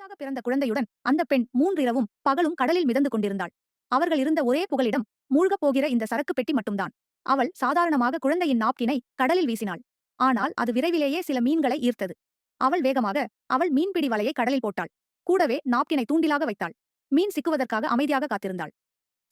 புதிதாக பிறந்த குழந்தையுடன் அந்த பெண் 3 இரவும் பகலும் கடலில் மிதந்து கொண்டிருந்தாள். அவர்கள் இருந்த ஒரே புகலிடம் மூழ்கப் போகிற இந்த சரக்கு பெட்டி மட்டும்தான். அவள் சாதாரணமாக குழந்தையின் நாப்கினை கடலில் வீசினாள். ஆனால் அது விரைவிலேயே சில மீன்களை ஈர்த்தது. அவள் மீன்பிடி வலையை கடலில் போட்டாள். கூடவே நாப்கினை தூண்டிலாக வைத்தாள். மீன் சிக்குவதற்காக அமைதியாக காத்திருந்தாள்.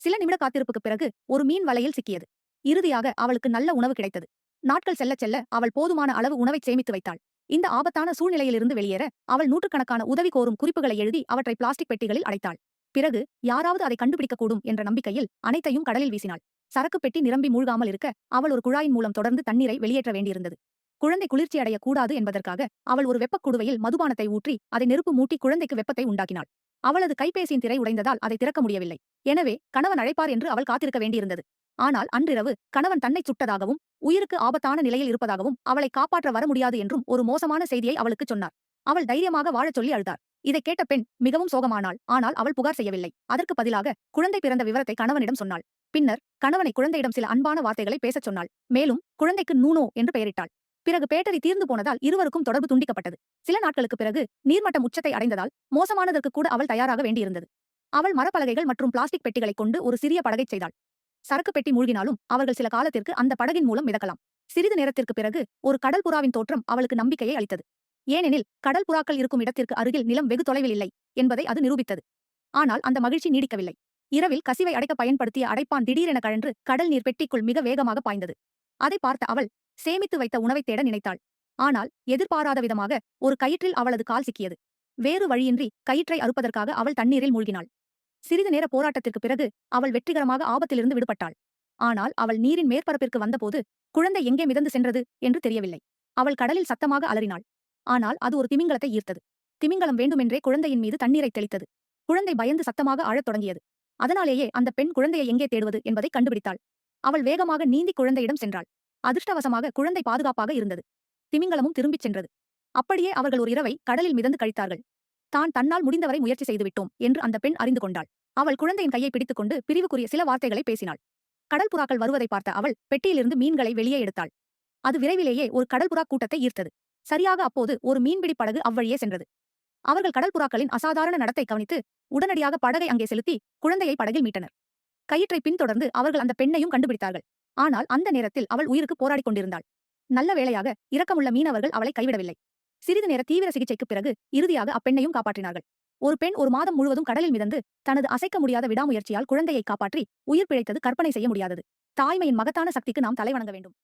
சில நிமிட காத்திருப்புக்குப் பிறகு ஒரு மீன் வலையில் சிக்கியது. இறுதியாக அவளுக்கு நல்ல உணவு கிடைத்தது. நாட்கள் செல்லச் செல்ல அவள் போதுமான அளவு உணவை சேமித்து வைத்தாள். இந்த ஆபத்தான சூழ்நிலையிலிருந்து வெளியேற அவள் நூற்றுக்கணக்கான உதவி கோரும் குறிப்புகளை எழுதி அவற்றை பிளாஸ்டிக் பெட்டிகளில் அடைத்தாள். பிறகு யாராவது அதை கண்டுபிடிக்கக்கூடும் என்ற நம்பிக்கையில் அனைத்தையும் கடலில் வீசினாள். சரக்கு பெட்டி நிரம்பி மூழ்காமல் இருக்க அவள் ஒரு குழாயின் மூலம் தொடர்ந்து தண்ணீரை வெளியேற்ற வேண்டியிருந்தது. குழந்தை குளிர்ச்சி அடைய கூடாது என்பதற்காக அவள் ஒரு வெப்பக் குடுவையில் மதுபானத்தை ஊற்றி அதை நெருப்பு மூட்டி குழந்தைக்கு வெப்பத்தை உண்டாக்கினாள். அவளது கைபேசியின் திரை உடைந்ததால் அதை திறக்க முடியவில்லை. எனவே கணவன் அழைப்பார் என்று அவள் காத்திருக்க வேண்டியிருந்தது. ஆனால் அன்றிரவு கணவன் தன்னை சுட்டதாகவும் உயிருக்கு ஆபத்தான நிலையில் இருப்பதாகவும் அவளை காப்பாற்ற வர முடியாது என்றும் ஒரு மோசமான செய்தியை அவளுக்குச் சொன்னார். அவள் தைரியமாக வாழச் சொல்லி அழுதார். இதைக் கேட்ட பெண் மிகவும் சோகமானாள். ஆனால் அவள் புகார் செய்யவில்லை. அதற்கு பதிலாக குழந்தை பிறந்த விவரத்தை கணவனிடம் சொன்னாள். பின்னர் கணவனை குழந்தையிடம் சில அன்பான வார்த்தைகளை பேசச் சொன்னாள். மேலும் குழந்தைக்கு நூனோ என்று பெயரிட்டாள். பிறகு பேட்டரி தீர்ந்து போனதால் இருவருக்கும் தொடர்பு துண்டிக்கப்பட்டது. சில நாட்களுக்கு பிறகு நீர்மட்டம் உச்சத்தை அடைந்ததால் மோசமானதற்கு கூட அவள் தயாராக வேண்டியிருந்தது. அவள் மரப்பலகைகள் மற்றும் பிளாஸ்டிக் பெட்டிகளைக் கொண்டு ஒரு சிறிய படகைச் செய்தாள். சரக்கு பெட்டி மூழ்கினாலும் அவர்கள் சில காலத்திற்கு அந்த படகின் மூலம் மிதக்கலாம். சிறிது நேரத்திற்கு பிறகு ஒரு கடல் புறாவின் தோற்றம் அவளுக்கு நம்பிக்கையை அளித்தது. ஏனெனில் கடல் புறாக்கள் இருக்கும் இடத்திற்கு அருகில் நிலம் வெகு தொலைவில் இல்லை என்பதை அது நிரூபித்தது. ஆனால் அந்த மகிழ்ச்சி நீடிக்கவில்லை. இரவில் கசிவை அடைக்க பயன்படுத்திய அடைப்பான் திடீரென கழன்று கடல் நீர் பெட்டிக்குள் மிக வேகமாக பாய்ந்தது. அதை பார்த்த அவள் சேமித்து வைத்த உணவைத் தேட நினைத்தாள். ஆனால் எதிர்பாராத விதமாக ஒரு கயிற்றில் அவளது கால் சிக்கியது. வேறு வழியின்றி கயிற்றை அறுப்பதற்காக அவள் தண்ணீரில் மூழ்கினாள். சிறிது நேர போராட்டத்திற்கு பிறகு அவள் வெற்றிகரமாக ஆபத்திலிருந்து விடுபட்டாள். ஆனால் அவள் நீரின் மேற்பரப்பிற்கு வந்தபோது குழந்தை எங்கே மிதந்து சென்றது என்று தெரியவில்லை. அவள் கடலில் சத்தமாக அலறினாள். ஆனால் அது ஒரு திமிங்கலத்தை ஈர்த்தது. திமிங்கலம் வேண்டுமென்றே குழந்தையின் மீது தண்ணீரை தெளித்தது. குழந்தை பயந்து சத்தமாக ஆழத் தொடங்கியது. அதனாலேயே அந்த பெண் குழந்தையை எங்கே தேடுவது என்பதை கண்டுபிடித்தாள். அவள் வேகமாக நீந்தி குழந்தையிடம் சென்றாள். அதிர்ஷ்டவசமாக குழந்தை பாதுகாப்பாக இருந்தது. திமிங்கலமும் திரும்பிச் சென்றது. அப்படியே அவர்கள் ஒரு இரவை கடலில் மிதந்து கழித்தார்கள். தன்னால் முடிந்தவரை முயற்சி செய்துவிட்டோம் என்று அந்த பெண் அறிந்து கொண்டாள். அவள் குழந்தையின் கையை பிடித்துக்கொண்டு பிரிவுக்குரிய சில வார்த்தைகளை பேசினாள். கடல் புறாக்கள் வருவதை பார்த்த அவள் பெட்டியிலிருந்து மீன்களை வெளியே எடுத்தாள். அது விரைவிலேயே ஒரு கடல் புறா கூட்டத்தை ஈர்த்தது. சரியாக அப்போது ஒரு மீன்பிடி படகு அவ்வழியே சென்றது. அவர்கள் கடல் புறாக்களின் அசாதாரண நடத்தை கவனித்து உடனடியாக படகை அங்கே செலுத்தி குழந்தையை படகில் மீட்டனர். கயிற்றை பின்தொடர்ந்து அவர்கள் அந்த பெண்ணையும் கண்டுபிடித்தார்கள். ஆனால் அந்த நேரத்தில் அவள் உயிருக்கு போராடிக் கொண்டிருந்தாள். நல்ல வேளையாக இரக்கமுள்ள மீனவர்கள் அவளை கைவிடவில்லை. சிறிது நேர தீவிர சிகிச்சைக்குப் பிறகு இறுதியாக அப்பெண்ணையும் காப்பாற்றினார்கள். ஒரு பெண் ஒரு மாதம் முழுவதும் கடலில் மிதந்து தனது அசைக்க முடியாத விடாமுயற்சியால் குழந்தையை காப்பாற்றி உயிர் பிழைத்தது கற்பனை செய்ய முடியாதது. தாய்மையின் மகத்தான சக்திக்கு நாம் தலைவணங்க வேண்டும்.